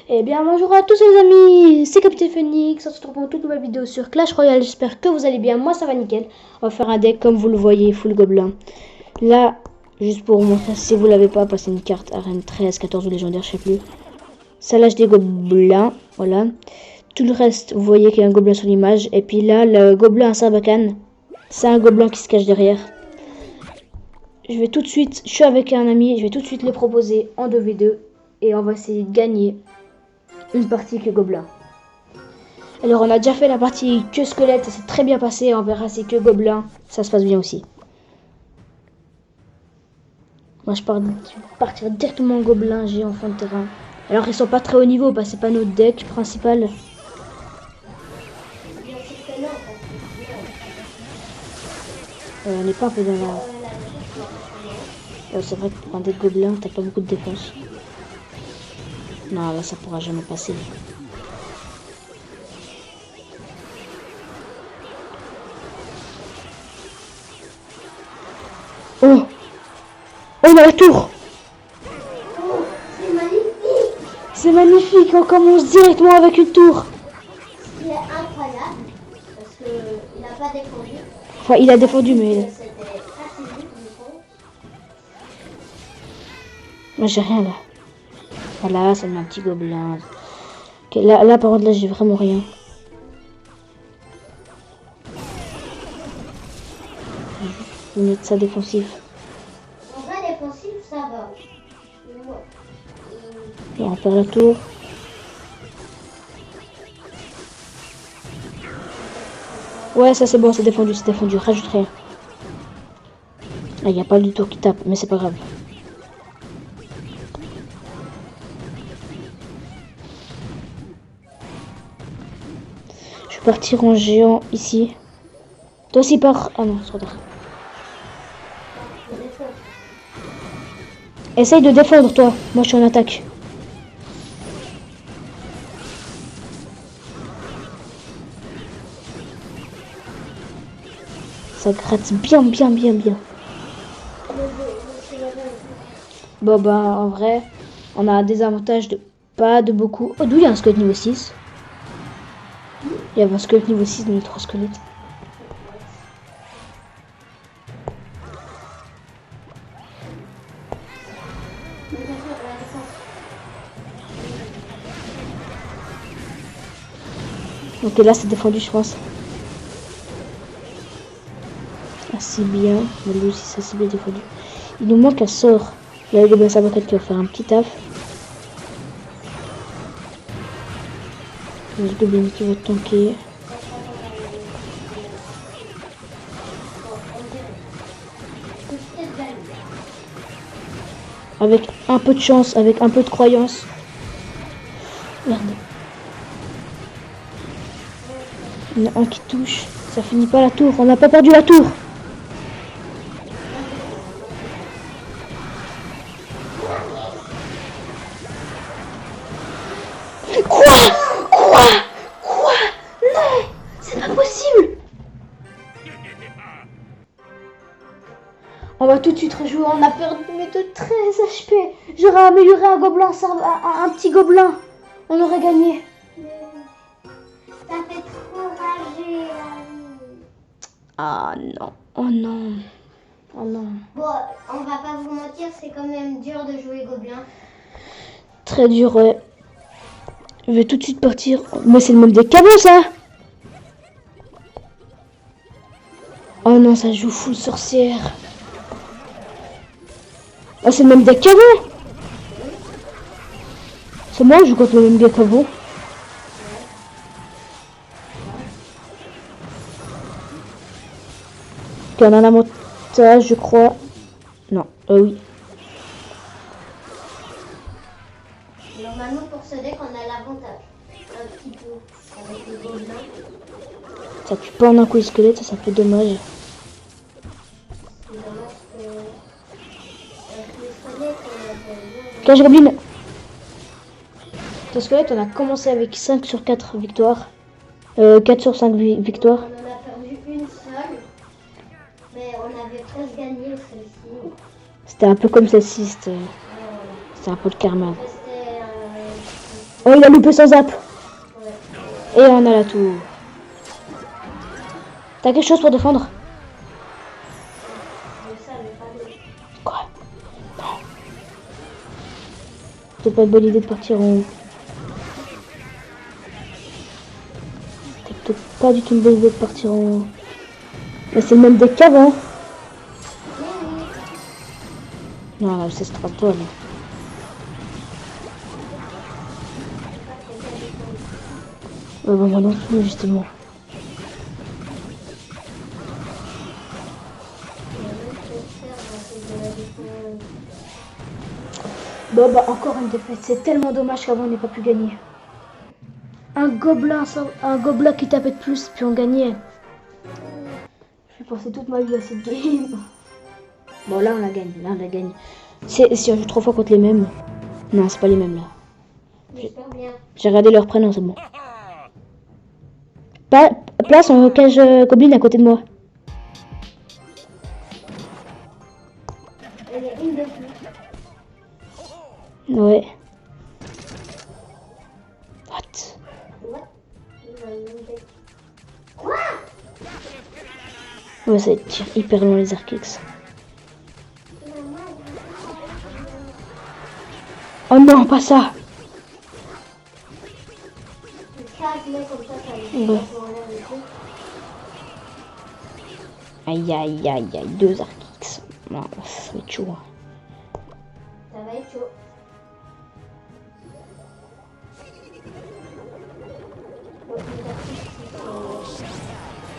Eh bien bonjour à tous les amis, c'est Capitaine Phoenix, on se retrouve pour une toute nouvelle vidéo sur Clash Royale, j'espère que vous allez bien, moi ça va nickel. On va faire un deck comme vous le voyez, full gobelin. Là, juste pour vous montrer, si vous l'avez pas, passez une carte arène 13, 14 ou légendaire, je sais plus. Ça lâche des gobelins, voilà. Tout le reste, vous voyez qu'il y a un gobelin sur l'image. Et puis là, le gobelin à Sarbacane, c'est un gobelin qui se cache derrière. Je vais tout de suite, je suis avec un ami, je vais tout de suite le proposer en 2v2 et on va essayer de gagner une partie que gobelin. Alors on a déjà fait la partie que squelette, ça s'est très bien passé, on verra si que gobelin, ça se passe bien aussi. Moi je vais partir directement en gobelin, j'ai en fond de terrain. Alors ils sont pas très haut niveau parce que c'est pas notre deck principal. On n'est pas un peu dans la... c'est vrai que pour un deck gobelin, t'as pas beaucoup de défense. Non là ça pourra jamais passer. Oh! Oh, on a la tour! Oh, c'est magnifique! C'est magnifique, on commence directement avec une tour. Il est incroyable parce qu'il n'a pas défendu. Enfin, il a défendu, mais... C'était assez vite, je pense. Moi, j'ai rien là. Voilà, c'est un petit gobelin. Okay, là, par contre, là, j'ai vraiment rien. Je vais mettre ça défensif. En vrai, défensif, ça va. Et on perd la tour. Ouais, ça c'est bon, c'est défendu, c'est défendu. Rajoute rien. Ah, il n'y a pas du tour qui tape, mais c'est pas grave. Je vais partir en géant ici. Toi aussi pars. Ah non, c'est trop tard. Essaye de défendre toi. Moi je suis en attaque. Ça gratte bien, bien, bien, bien. Bon bah en vrai, on a des avantages de pas de beaucoup. Oh d'où il y a un squelette niveau 6. Il y avait un squelette niveau 6 dans les 3 squelettes. Donc là c'est défendu je pense. Assez bien. Mais lui aussi c'est assez bien défendu. Il nous manque un sort. Là il y a le Sarbacane qui va faire un petit taf. Le gobelin qui va tanker. Avec un peu de chance, avec un peu de croyance. Merde. Il y en a un qui touche. Ça finit pas la tour. On n'a pas perdu la tour. Quoi? Non! C'est pas possible! On va tout de suite rejouer. On a perdu mais de 13 HP. J'aurais amélioré un gobelin, un petit gobelin. On aurait gagné. Ça fait trop rager, l'ami. Ah non. Oh non. Oh non. Bon, on va pas vous mentir, c'est quand même dur de jouer gobelin. Très dur, ouais. Je vais tout de suite partir. Mais c'est le même deck qu'avant, ça. Oh non, ça joue full sorcière. Oh, c'est le même deck qu'avant. C'est moi, je joue contre le même deck qu'avant. Ok, on a un avantage, je crois. Non, oui. Normalement, pour ce deck, on a l'avantage. Un petit peu avec le gobelin. Ça tue pas en un coup les squelettes, ça fait dommage. C'est dommage que avec les squelettes, on a fait Cage Goblin. Les squelettes, on a commencé avec 5 sur 4 victoires. 4 sur 5 victoires. On en a perdu une seule, mais on avait presque gagné celle-ci. C'était un peu comme celle-ci, c'était un peu de karma. C'était Oh, il a loupé son zap. Ouais. Et on a la tour. T'as quelque chose pour défendre? Mais ça, mais pas de... Quoi? Non. C'est pas une bonne idée de partir en haut. C'est peut-être pas du tout une bonne idée de partir en haut. Mais c'est le même deck qu'avant. Non, là, c'est Stratton. Ouais, bah, moi non plus, justement. Bon, bah, encore une défaite. C'est tellement dommage qu'avant, on n'ait pas pu gagner. Un gobelin qui tapait de plus, puis on gagnait. J'ai pensé toute ma vie à cette game. Bon, là, on la gagne. Là, on la gagne. Si on joue 3 fois contre les mêmes. Non, c'est pas les mêmes, là. J'espère bien. J'ai regardé leur prénom, c'est bon. Place en cage goblin à côté de moi. Elle est une de plus. Ouais. What? What? Il a une tête. Quoi? Ouais, ça tire hyper loin les archix. Oh non, pas ça. Comme ça, ça les Ouais. pour l'air et tout. Aïe, aïe, aïe, aïe. 2 archix. Non, ça va être chaud. Ça va être chaud.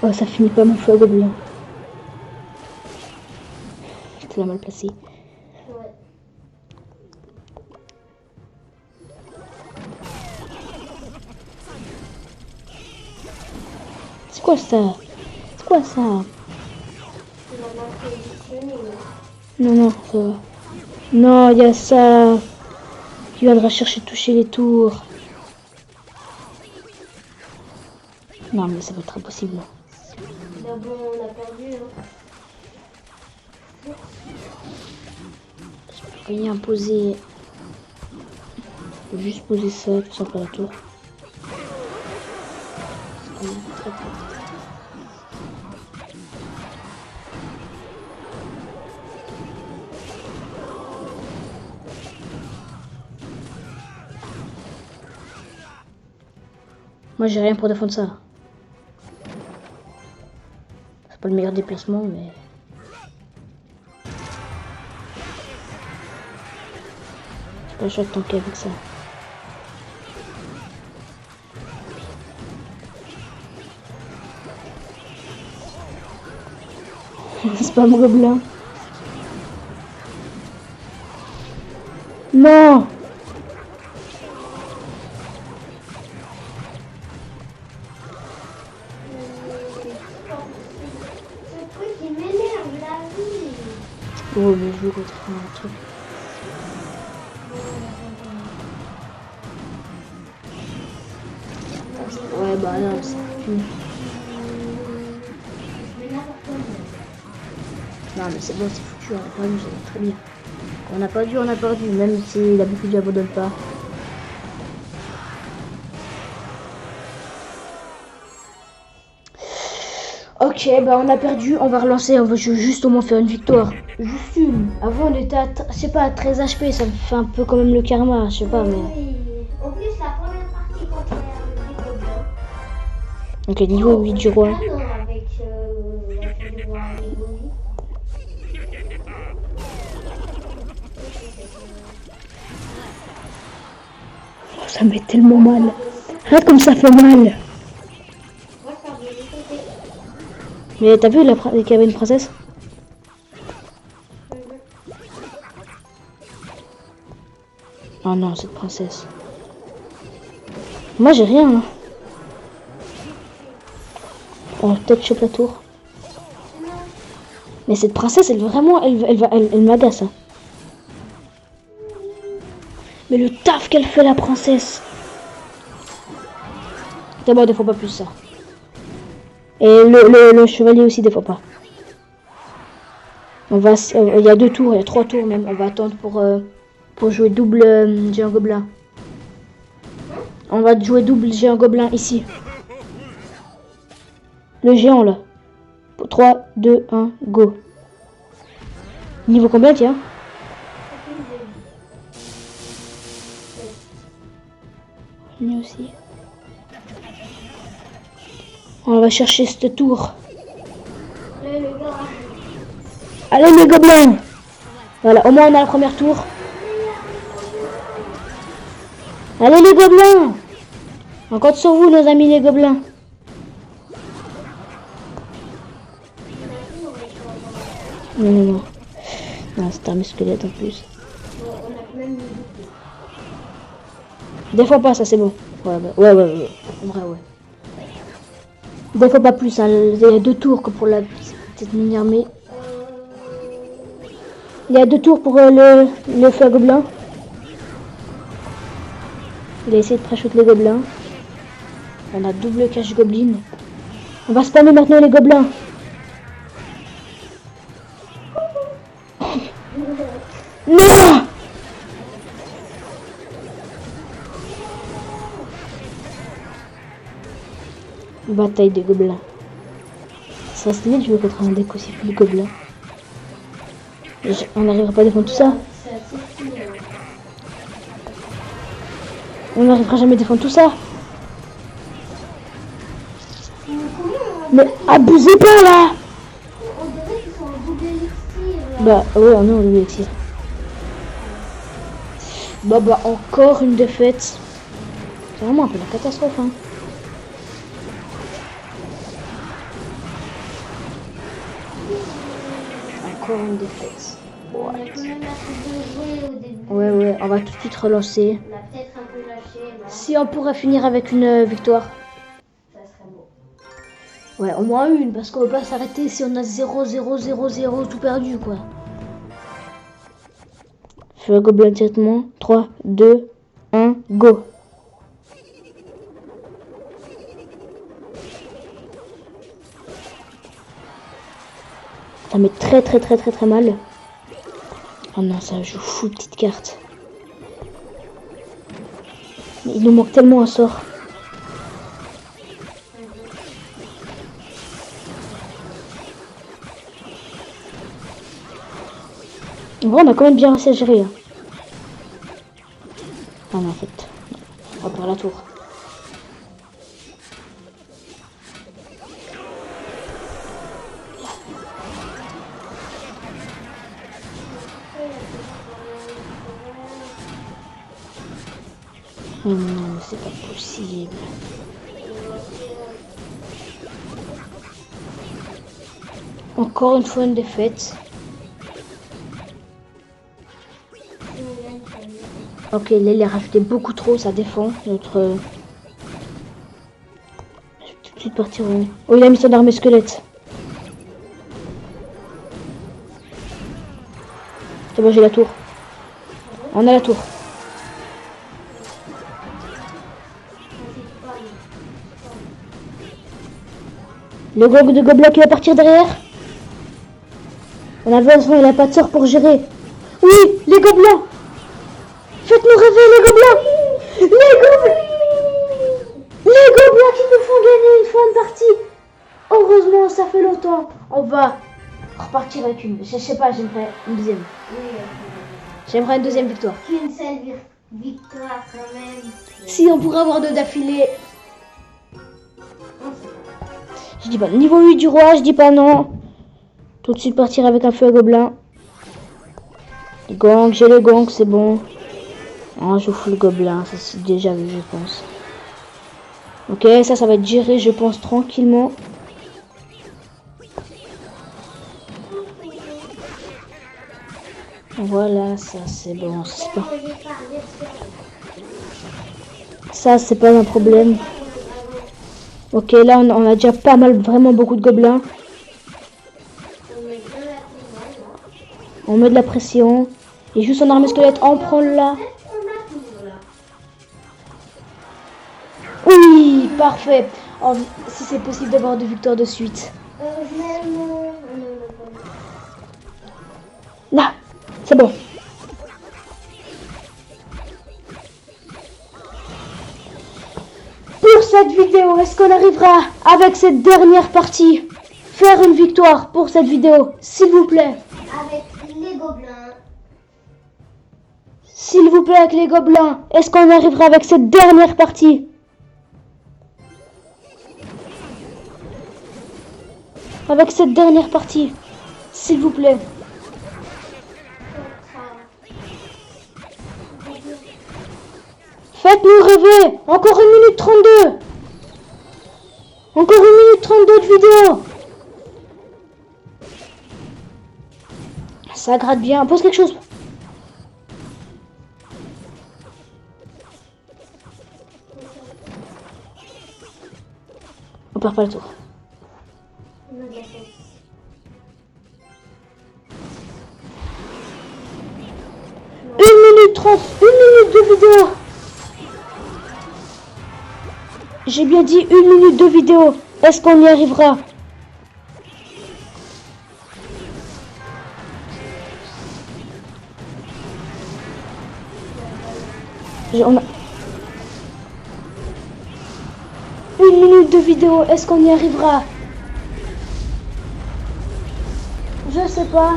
Oh, ça finit pas mon feu à gobelin. J'étais mal placé. Ouais. C'est quoi ça? C'est quoi ça? Il a mal positionné. Non, non, ça va. Non, il y a ça. Qui viendra chercher toucher les tours. Non, mais ça va être impossible. D'abord, on a perdu. Hein. Je peux rien poser. Je peux juste poser ça, tout simple à la tour. C'est quand même très, très, très. Moi, j'ai rien pour défendre ça. C'est pas le meilleur déplacement, mais... J'ai pas le choix de tanker avec ça. C'est pas mon gobelin. Non! Ce truc, il m'énerve la vie. Oh, mais je veux contre un truc. Ouais, bah non, c'est fini. Je m'énerve pour toi. Non, mais c'est bon, c'est foutu, on a perdu, ça va très bien. On a perdu, même si la boucle n'abandonne pas. Ok, bah on a perdu, on va relancer, on va juste au moins faire une victoire. Juste une. Avant on était à, je sais pas, à 13 HP, ça me fait un peu quand même le karma, je sais pas, mais... Oui. En plus, la première partie contre le gobelin. Ok, niveau 8 du roi. Ah non, avec la fille du roi et Bonnie. Oh, ça me fait tellement mal. Regarde comme ça fait mal. Moi, je pars de l'autre côté. Mais t'as vu qu'il y avait une princesse? Oh non, cette princesse. Moi j'ai rien. Hein. On va peut-être choper la tour. Mais cette princesse, elle vraiment, elle m'agace. Hein. Mais le taf qu'elle fait la princesse. D'abord, des fois pas plus ça. Et le chevalier aussi, des fois pas. On va, il y a 2 tours, il y a 3 tours même. On va attendre pour jouer double géant gobelin. On va jouer double géant gobelin ici. Le géant là. 3, 2, 1, go. Niveau combien tiens? Lui aussi. On va chercher cette tour. Allez les gobelins. Voilà, au moins on a la première tour. Allez les gobelins. On compte sur vous nos amis les gobelins. Non, non, non. Non, c'est un squelette en plus. Des fois pas, ça c'est bon. Ouais, ouais. En vrai, ouais. Des fois pas plus, hein. Il y a 2 tours que pour la petite mini-armée. Il y a 2 tours pour le feu à gobelin. Il a essayé de pré-shoot les gobelins. On a double cache goblin. On va spammer maintenant les gobelins. Non! Bataille des gobelins. Ça serait stylé de jouer contre un deck aussi full gobelin. On n'arrivera pas à défendre tout ça. On n'arrivera jamais à défendre tout ça. Mais abusez pas là! On dirait qu'ils sont en double élixir. Bah ouais, on est en double élixir. Bah encore une défaite. C'est vraiment un peu la catastrophe hein. Encore une défaite. On a quand même assez de jouer au début. Ouais, on va tout de suite relancer. On a peut-être un peu lâché. Mais Si on pourrait finir avec une victoire. ça serait beau. Ouais, au moins une, parce qu'on va pas s'arrêter si on a 0, 0, 0, 0, tout perdu, quoi. Feu à gobelin directement. 3, 2, 1, go. Ça met très mal. Oh non, ça joue fou, petite carte. Mais il nous manque tellement un sort. En vrai, on a quand même bien réussi à gérer. Hein. Ah non, en fait, on va par la tour. Oh non, mais c'est pas possible. Encore une fois une défaite. Ok, là il a rajouté beaucoup trop, ça défend notre... Je vais tout de suite partir au... Oh, il a mis son armée squelette. C'est bon, j'ai la tour. On a la tour. Le gong de gobelin qui va partir derrière. On a vu à ce moment, il n'a pas de sort pour gérer. Oui, les gobelins. Faites-nous rêver, les gobelins. Les gobelins. Les gobelins qui nous font gagner une fois une partie. Heureusement, ça fait longtemps. On va repartir avec une. Je sais pas, j'aimerais une deuxième. J'aimerais une deuxième victoire. Qu'une seule victoire quand même. Si on pourrait avoir 2 d'affilée. Je dis pas niveau 8 du roi, je dis pas non. Tout de suite partir avec un feu à gobelin. Gang, j'ai le gang, c'est bon. Oh, je fous le gobelin, ça c'est déjà vu, je pense. Ok, ça va être géré, je pense, tranquillement. Voilà, ça c'est bon. Ça c'est pas un problème. Ok, là on a déjà pas mal, vraiment beaucoup de gobelins. On met de la pression. Et juste son armée squelette, on prend là. Oui, parfait. Oh, si c'est possible d'avoir 2 victoires de suite. Là, c'est bon. cette vidéo, est-ce qu'on arrivera avec cette dernière partie faire une victoire pour cette vidéo, s'il vous plaît? Avec les gobelins. S'il vous plaît, avec les gobelins, est-ce qu'on arrivera avec cette dernière partie? Avec cette dernière partie, s'il vous plaît. Faites-nous rêver. Encore 1 minute 32. Encore 1 minute 32 de vidéo. Ça gratte bien. Pose quelque chose. On perd pas le tour. 1 minute 30, 1 minute de vidéo. J'ai bien dit 1 minute de vidéo. Est-ce qu'on y arrivera? On a 1 minute de vidéo. Est-ce qu'on y arrivera? Je sais pas.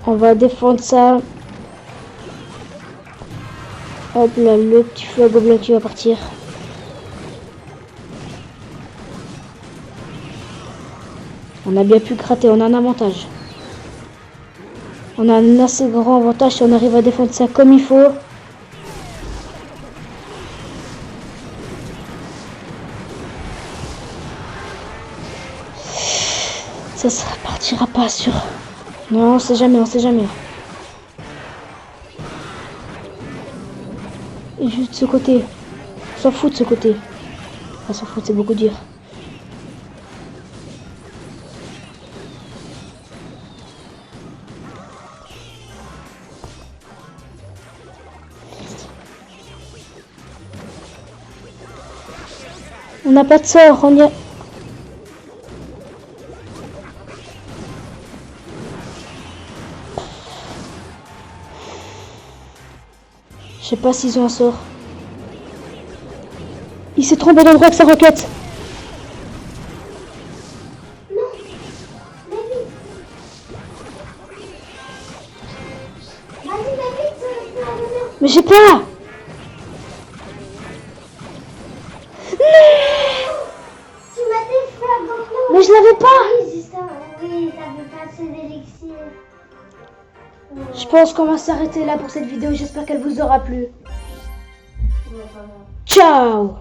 On va défendre ça. Hop là, le petit feu à gobelin qui va partir. On a bien pu gratter, on a un avantage. On a un assez grand avantage si on arrive à défendre ça comme il faut. Ça partira pas sur... Non, on sait jamais, on sait jamais. Et juste ce côté. On s'en fout de ce côté. On s'en fout, c'est beaucoup dire. On n'a pas de sort, on y a... Je sais pas s'ils ont un sort. Il s'est trompé d'endroit avec sa roquette. Non. Vas-y, David, Mais j'ai pas. tu m'as dit faire gobelin. Mais je l'avais pas. Oui, justement. Oui, t'avais pas assez d'élixir. Je pense qu'on va s'arrêter là pour cette vidéo. J'espère qu'elle vous aura plu. Ciao.